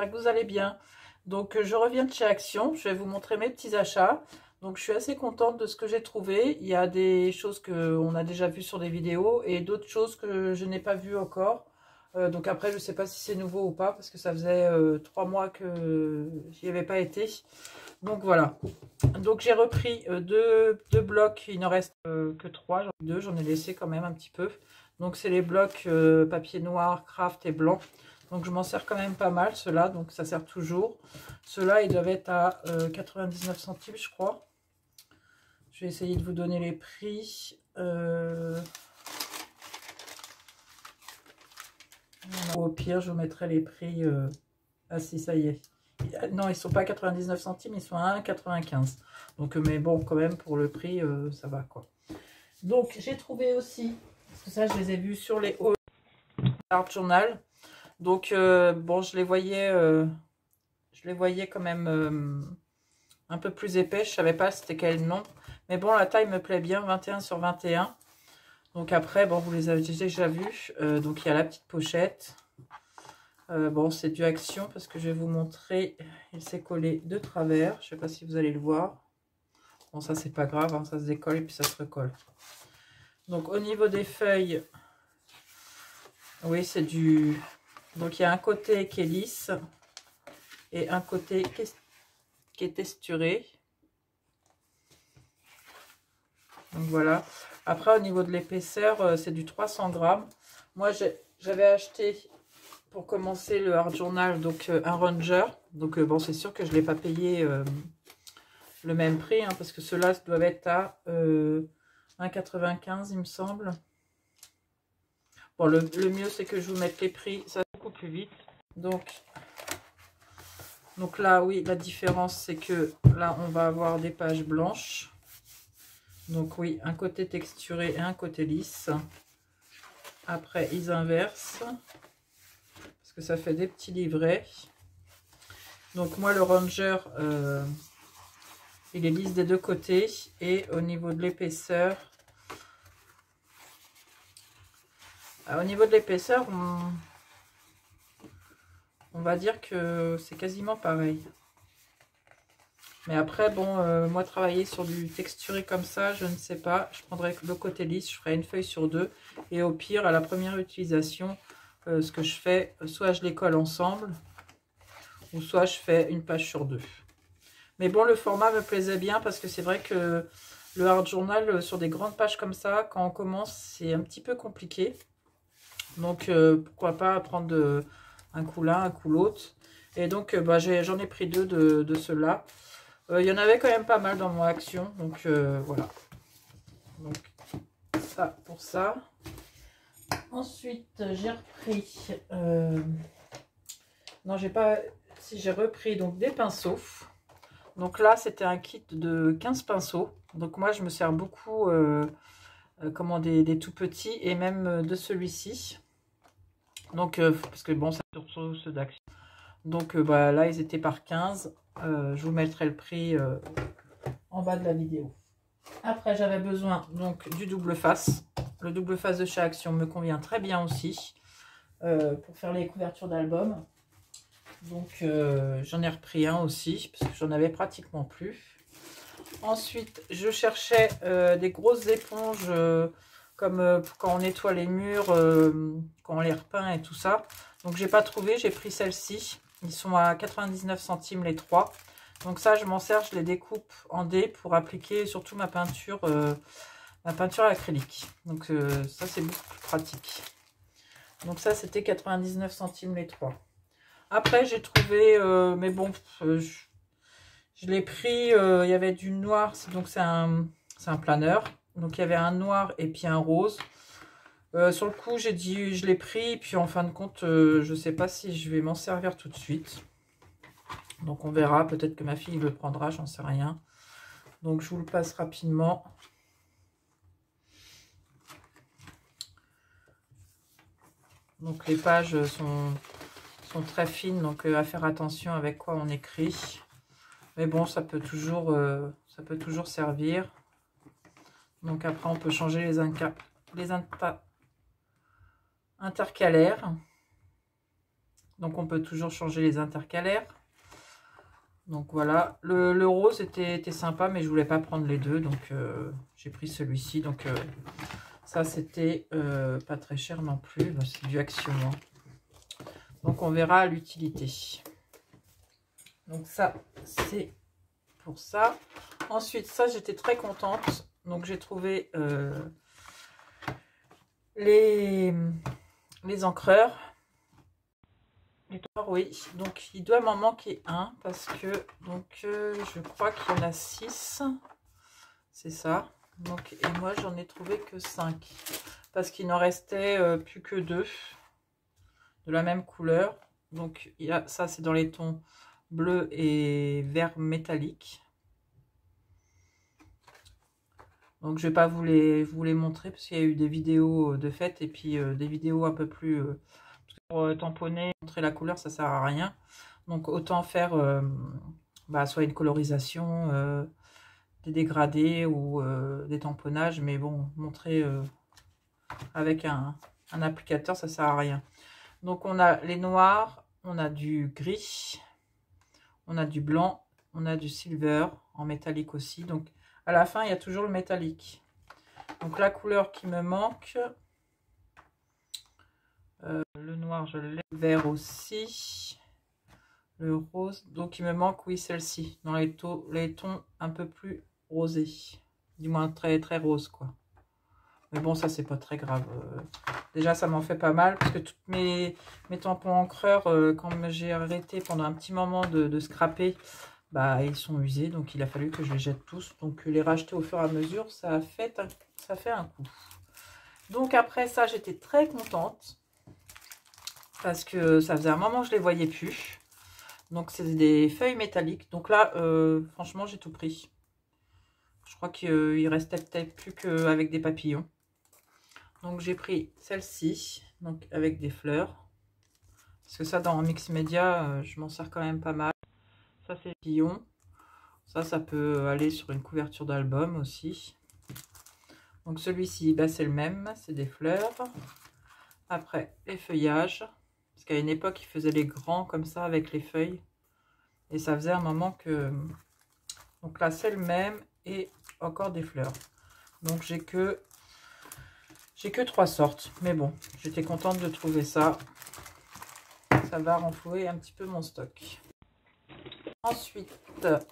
j'espère que vous allez bien. Donc je reviens de chez Action, je vais vous montrer mes petits achats. Donc je suis assez contente de ce que j'ai trouvé. Il y a des choses qu'on a déjà vues sur des vidéos et d'autres choses que je n'ai pas vues encore. Donc après je ne sais pas si c'est nouveau ou pas parce que ça faisait 3 mois que j'y avais pas été. Donc voilà. Donc j'ai repris deux blocs, il n'en reste que 3, j'en ai laissé quand même un petit peu. Donc c'est les blocs papier noir, craft et blanc. Donc je m'en sers quand même pas mal, ceux-là, donc ça sert toujours. Ceux-là, ils doivent être à 99 centimes, je crois. Je vais essayer de vous donner les prix. Au pire, je vous mettrai les prix. Ah si, ça y est. Non, ils sont pas à 99 centimes, ils sont à 1,95. Donc, mais bon, quand même, pour le prix, ça va, quoi. Donc, j'ai trouvé aussi, parce que ça, je les ai vus sur les hauts Art Journal. Donc, bon, je les voyais quand même un peu plus épais. Je savais pas c'était quel nom. Mais bon, la taille me plaît bien, 21 sur 21. Donc après, bon, vous les avez déjà vus. Donc, il y a la petite pochette. Bon, c'est du Action parce que je vais vous montrer. Il s'est collé de travers. Je sais pas si vous allez le voir. Bon, ça, c'est pas grave. Hein, ça se décolle et puis ça se recolle. Donc, au niveau des feuilles, oui, c'est du... Donc, il y a un côté qui est lisse et un côté qui est texturé. Donc, voilà. Après, au niveau de l'épaisseur, c'est du 300 grammes. Moi, j'avais acheté... Pour commencer le Art Journal, donc un Ranger. Donc bon, c'est sûr que je ne l'ai pas payé le même prix, hein, parce que ceux-là doivent être à 1,95 il me semble. Bon, le mieux c'est que je vous mette les prix, ça va beaucoup plus vite. Donc là, oui, la différence c'est que là, on va avoir des pages blanches. Donc oui, un côté texturé et un côté lisse. Après, ils inversent. Parce que ça fait des petits livrets. Donc moi le Ranger, il est lisse des deux côtés. Et au niveau de l'épaisseur, on va dire que c'est quasiment pareil. Mais après, bon, moi travailler sur du texturé comme ça, je ne sais pas. Je prendrai le côté lisse, je ferai une feuille sur deux. Et au pire, à la première utilisation, ce que je fais, soit je les colle ensemble, ou soit je fais une page sur deux. Mais bon, le format me plaisait bien parce que c'est vrai que le Art Journal, sur des grandes pages comme ça, quand on commence, c'est un petit peu compliqué. Donc, pourquoi pas prendre un coup l'un, un coup l'autre. Et donc, bah, j'en ai pris deux de ceux-là. Il y en avait quand même pas mal dans mon Action. Donc, voilà. Donc, ça pour ça. Ensuite, j'ai repris... non, j'ai pas... Si, j'ai repris donc des pinceaux. Donc là, c'était un kit de 15 pinceaux. Donc moi, je me sers beaucoup comment, des tout petits et même de celui-ci. Donc, parce que bon, c'est surtout ceux d'Action. Donc bah, là, ils étaient par 15. Je vous mettrai le prix en bas de la vidéo. Après, j'avais besoin donc du double face. Le double face de chez Action me convient très bien aussi pour faire les couvertures d'albums. Donc j'en ai repris un aussi parce que j'en avais pratiquement plus. Ensuite je cherchais des grosses éponges comme quand on nettoie les murs, quand on les repeint et tout ça. Donc j'ai pas trouvé, j'ai pris celle-ci. Ils sont à 99 centimes les 3. Donc ça je m'en sers, je les découpe en dés pour appliquer surtout ma peinture acrylique. Donc ça c'est beaucoup plus pratique. Donc ça c'était 99 centimes les 3. Après, j'ai trouvé, mais bon, je l'ai pris, il y avait du noir, donc c'est un planeur. Donc, il y avait un noir et puis un rose. Sur le coup, j'ai dit, je l'ai pris, puis en fin de compte, je ne sais pas si je vais m'en servir tout de suite. Donc, on verra, peut-être que ma fille le prendra, j'en sais rien. Donc, je vous le passe rapidement. Donc, les pages sont très fines, donc à faire attention avec quoi on écrit. Mais bon, ça peut toujours servir. Donc après, on peut changer les intercalaires. Donc on peut toujours changer les intercalaires. Donc voilà, le rose était sympa, mais je voulais pas prendre les deux, donc j'ai pris celui-ci. Donc ça c'était pas très cher non plus, c'est du Action, hein. Donc on verra l'utilité. Donc ça c'est pour ça. Ensuite ça j'étais très contente, donc j'ai trouvé les encreurs. Oui, donc il doit m'en manquer un parce que donc je crois qu'il y en a 6, c'est ça. Donc et moi j'en ai trouvé que 5 parce qu'il n'en restait plus que 2 de la même couleur. Donc il y a ça, c'est dans les tons bleu et vert métallique. Donc je vais pas vous les montrer parce qu'il y a eu des vidéos de fête et puis des vidéos un peu plus pour tamponner, montrer la couleur, ça sert à rien. Donc autant faire soit une colorisation, des dégradés ou des tamponnages, mais bon, montrer avec un applicateur, ça sert à rien. Donc on a les noirs, on a du gris, on a du blanc, on a du silver en métallique aussi. Donc à la fin, il y a toujours le métallique. Donc la couleur qui me manque, le noir, je l'ai, le vert aussi, le rose. Donc il me manque, oui, celle-ci, dans les tons un peu plus rosés, du moins très très rose, quoi. Mais bon, ça c'est pas très grave. Déjà ça m'en fait pas mal parce que toutes mes tampons encreurs, quand j'ai arrêté pendant un petit moment de scraper, bah ils sont usés, donc il a fallu que je les jette tous. Donc les racheter au fur et à mesure, ça fait un coup. Donc après ça, j'étais très contente parce que ça faisait un moment que je les voyais plus. Donc c'est des feuilles métalliques. Donc là, franchement, j'ai tout pris. Je crois qu'il restait peut-être plus qu'avec des papillons. Donc j'ai pris celle-ci, donc avec des fleurs. Parce que ça, dans Mix Media, je m'en sers quand même pas mal. Ça, c'est papillon. Ça peut aller sur une couverture d'album aussi. Donc celui-ci, bah, c'est le même, c'est des fleurs. Après, les feuillages. Parce qu'à une époque, ils faisaient les grands comme ça avec les feuilles. Et ça faisait un moment que... Donc là, c'est le même et encore des fleurs. Donc j'ai que 3 sortes. Mais bon, j'étais contente de trouver ça. Ça va renflouer un petit peu mon stock. Ensuite,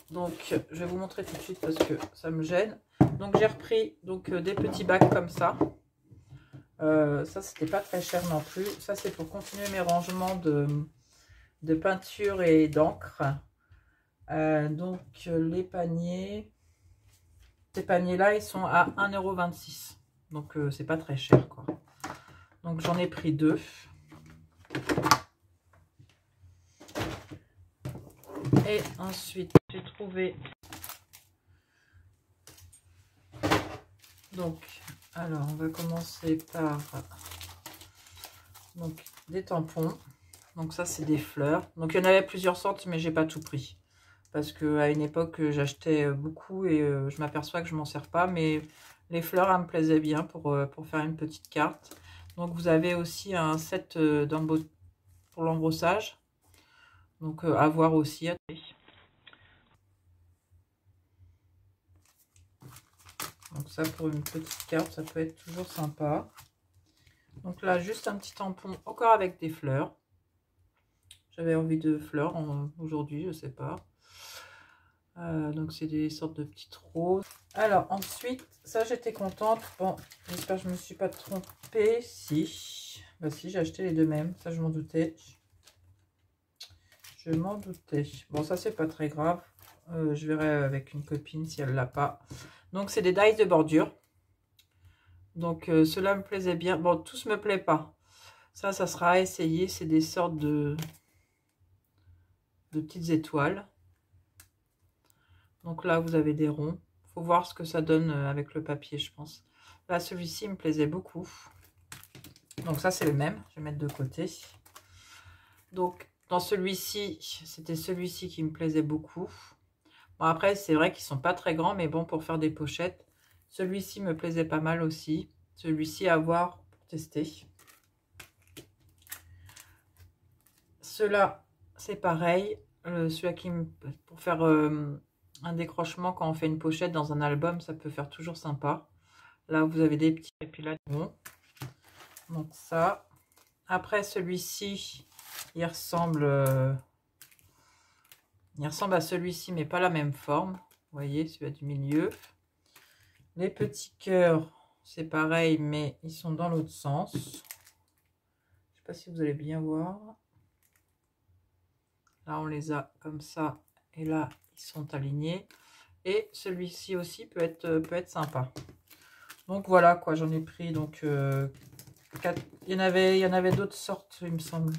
donc je vais vous montrer tout de suite parce que ça me gêne. Donc j'ai repris des petits bacs comme ça. Ça c'était pas très cher non plus. Ça c'est pour continuer mes rangements de peinture et d'encre. Donc les paniers, ces paniers là ils sont à 1,26 €. Donc c'est pas très cher quoi. Donc j'en ai pris 2. Et ensuite j'ai trouvé donc, alors on va commencer par donc des tampons. Donc ça c'est des fleurs. Donc il y en avait plusieurs sortes mais j'ai pas tout pris. Parce qu'à une époque j'achetais beaucoup et je m'aperçois que je m'en sers pas. Mais les fleurs elles me plaisaient bien pour faire une petite carte. Donc vous avez aussi un set pour l'embrossage. Donc à voir aussi. Donc ça pour une petite carte ça peut être toujours sympa. Donc là juste un petit tampon encore avec des fleurs. J'avais envie de fleurs aujourd'hui, je sais pas. Donc c'est des sortes de petites roses. Alors ensuite, ça j'étais contente. Bon, j'espère que je me suis pas trompée. Si, bah si, j'ai acheté les deux mêmes. Ça je m'en doutais. Je m'en doutais. Bon, ça c'est pas très grave. Je verrai avec une copine si elle l'a pas. Donc c'est des dies de bordure. Donc cela me plaisait bien. Bon, tous me plaît pas. Ça sera à essayer. C'est des sortes de petites étoiles. Donc là, vous avez des ronds. Faut voir ce que ça donne avec le papier, je pense. Là, celui-ci me plaisait beaucoup. Donc ça, c'est le même. Je vais mettre de côté. Donc, dans celui-ci, c'était celui-ci qui me plaisait beaucoup. Bon, après, c'est vrai qu'ils sont pas très grands, mais bon, pour faire des pochettes. Celui-ci me plaisait pas mal aussi. Celui-ci, à voir pour tester. Ceux-là, c'est pareil. Celui-là pour faire un décrochement quand on fait une pochette dans un album, ça peut faire toujours sympa. Là, vous avez des petits, et puis là, bon. Donc ça. Après, celui-ci, il ressemble à celui-ci, mais pas la même forme. Vous voyez, celui-là du milieu. Les petits cœurs, c'est pareil, mais ils sont dans l'autre sens. Je ne sais pas si vous allez bien voir. Là, on les a comme ça. Et là, ils sont alignés. Et celui-ci aussi peut être sympa. Donc voilà quoi, j'en ai pris donc 4. Il y en avait d'autres sortes, il me semble.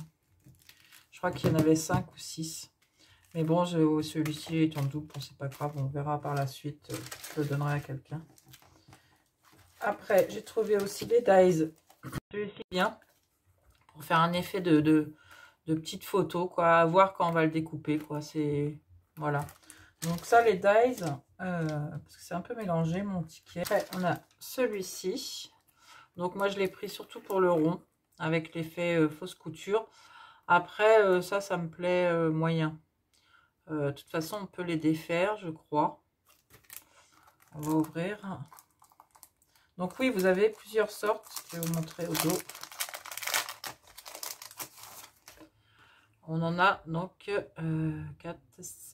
Je crois qu'il y en avait 5 ou 6. Mais bon, celui-ci est en double, bon, c'est pas grave, on verra par la suite. Je le donnerai à quelqu'un. Après, j'ai trouvé aussi les dies. Celui-ci bien pour faire un effet de petites photos, quoi, à voir quand on va le découper, quoi. C'est voilà. Donc ça, les dies, parce que c'est un peu mélangé mon ticket. Après, on a celui-ci. Donc moi, je l'ai pris surtout pour le rond, avec l'effet fausse couture. Après, ça me plaît moyen. De toute façon, on peut les défaire, je crois. On va ouvrir. Donc oui, vous avez plusieurs sortes. Je vais vous montrer au dos. On en a donc 4,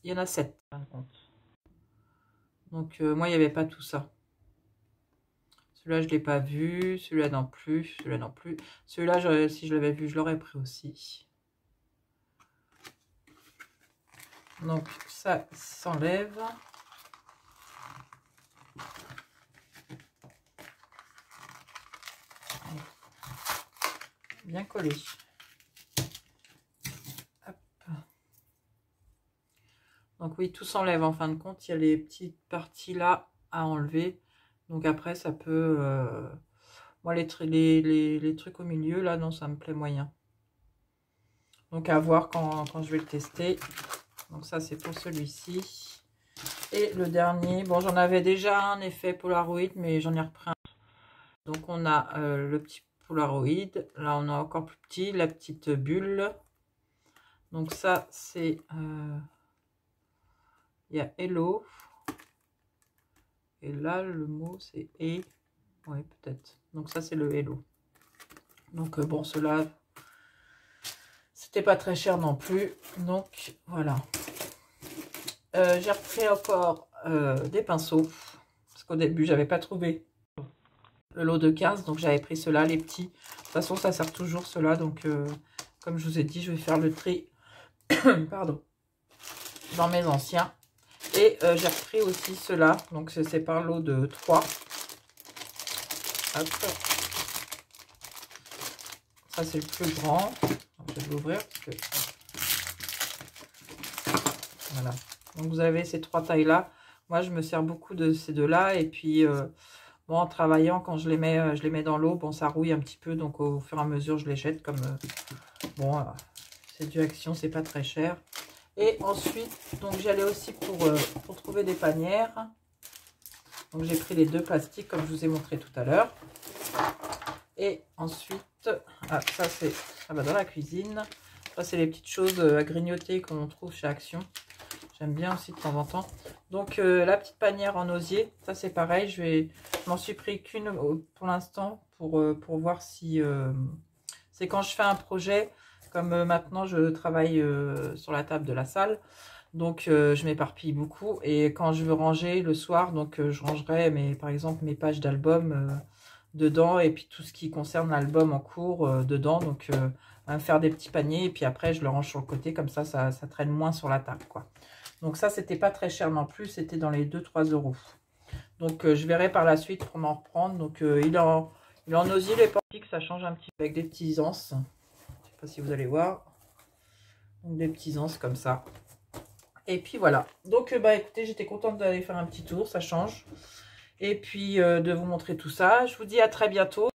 il y en a 7. Donc moi, il n'y avait pas tout ça. Celui-là, je ne l'ai pas vu. Celui-là non plus. Celui-là non plus. Celui-là, si je l'avais vu, je l'aurais pris aussi. Donc ça s'enlève. Bien collé. Hop. Donc oui, tout s'enlève en fin de compte. Il y a les petites parties là à enlever. Donc après, ça peut... moi, les trucs au milieu, là, non, ça me plaît moyen. Donc à voir quand je vais le tester. Donc ça, c'est pour celui-ci. Et le dernier, bon, j'en avais déjà un effet Polaroid, mais j'en ai repris un. Donc on a le petit Polaroid. Là, on a encore plus petit, la petite bulle. Donc ça, c'est... il y a Hello. Et là, le mot, c'est E. Oui, peut-être. Donc ça, c'est le Hello. Donc bon, cela, c'était pas très cher non plus. Donc voilà. J'ai repris encore des pinceaux. Parce qu'au début, j'avais pas trouvé le lot de 15. Donc j'avais pris ceux-là, les petits. De toute façon, ça sert toujours ceux-là. Donc comme je vous ai dit, je vais faire le tri. Pardon. Dans mes anciens. Et j'ai repris aussi ceux-là. Donc c'est par lot de 3. Hop. Ça, c'est le plus grand. Donc, je vais l'ouvrir parce que... Voilà. Donc, vous avez ces 3 tailles-là. Moi, je me sers beaucoup de ces deux-là. Et puis, bon, en travaillant, quand je les mets dans l'eau, bon, ça rouille un petit peu. Donc, au fur et à mesure, je les jette comme... bon, c'est du Action, c'est pas très cher. Et ensuite, donc, j'allais aussi pour trouver des panières. Donc, j'ai pris les 2 plastiques, comme je vous ai montré tout à l'heure. Et ensuite... Ah, ça va dans la cuisine. Ça, c'est les petites choses à grignoter qu'on trouve chez Action. J'aime bien aussi de temps en temps. Donc, la petite panière en osier. Ça, c'est pareil. Je m'en suis pris qu'une pour l'instant pour voir si... c'est quand je fais un projet. Comme maintenant, je travaille sur la table de la salle. Donc, je m'éparpille beaucoup. Et quand je veux ranger le soir, donc je rangerai, par exemple, mes pages d'album... dedans et puis tout ce qui concerne l'album en cours dedans, donc me faire des petits paniers et puis après je le range sur le côté comme ça traîne moins sur la table quoi. Donc ça c'était pas très cher non plus, c'était dans les 2-3 euros. Donc je verrai par la suite pour m'en reprendre. Donc il est en osier, les portiques, ça change un petit peu avec des petits anses, je sais pas si vous allez voir, donc des petits anses comme ça. Et puis voilà, donc bah écoutez, j'étais contente d'aller faire un petit tour, ça change. Et puis de vous montrer tout ça. Je vous dis à très bientôt.